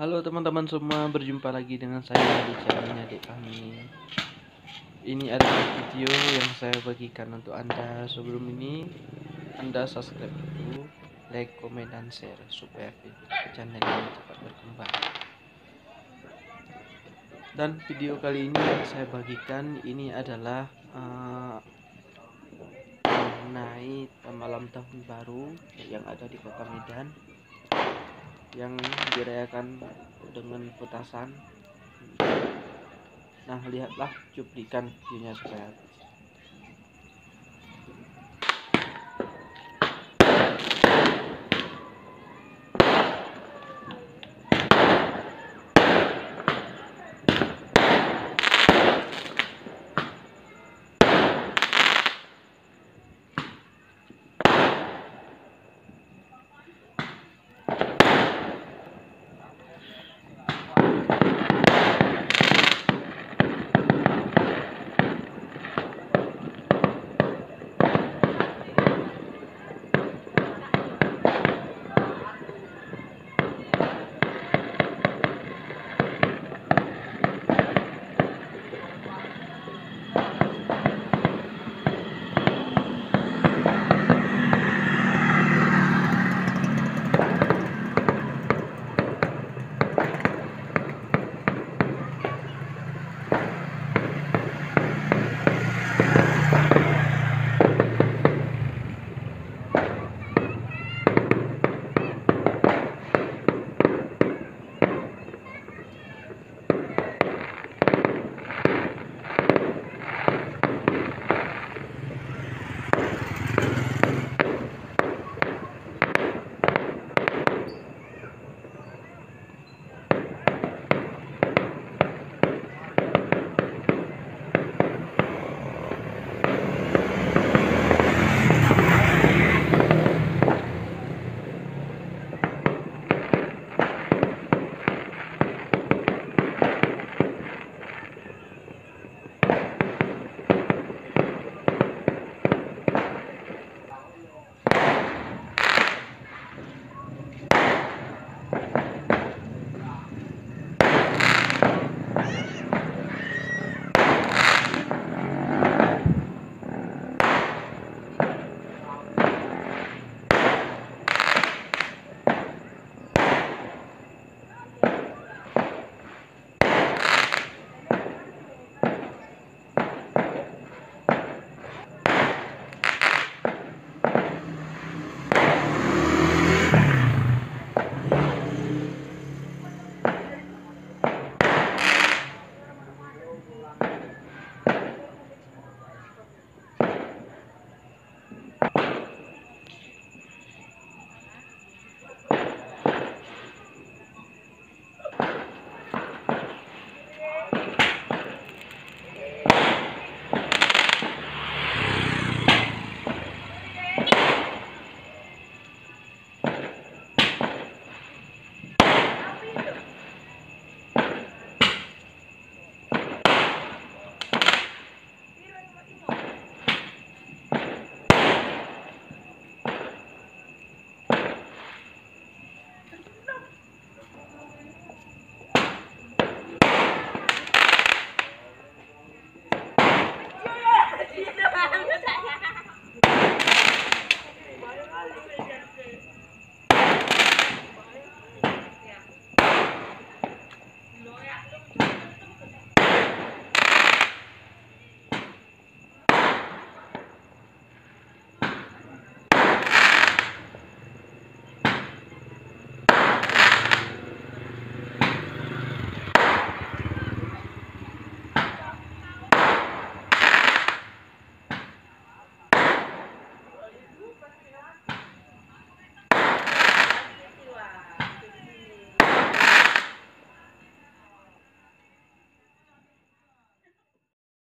Halo teman-teman semua, berjumpa lagi dengan saya di channelnya Dek Kami. Ini adalah video yang saya bagikan untuk Anda. Sebelum ini Anda subscribe dulu, like, komen, dan share supaya channel ini cepat berkembang. Dan video kali ini yang saya bagikan ini adalah mengenai malam tahun baru yang ada di Kota Medan, yang dirayakan dengan petasan. Nah, lihatlah cuplikan videonya supaya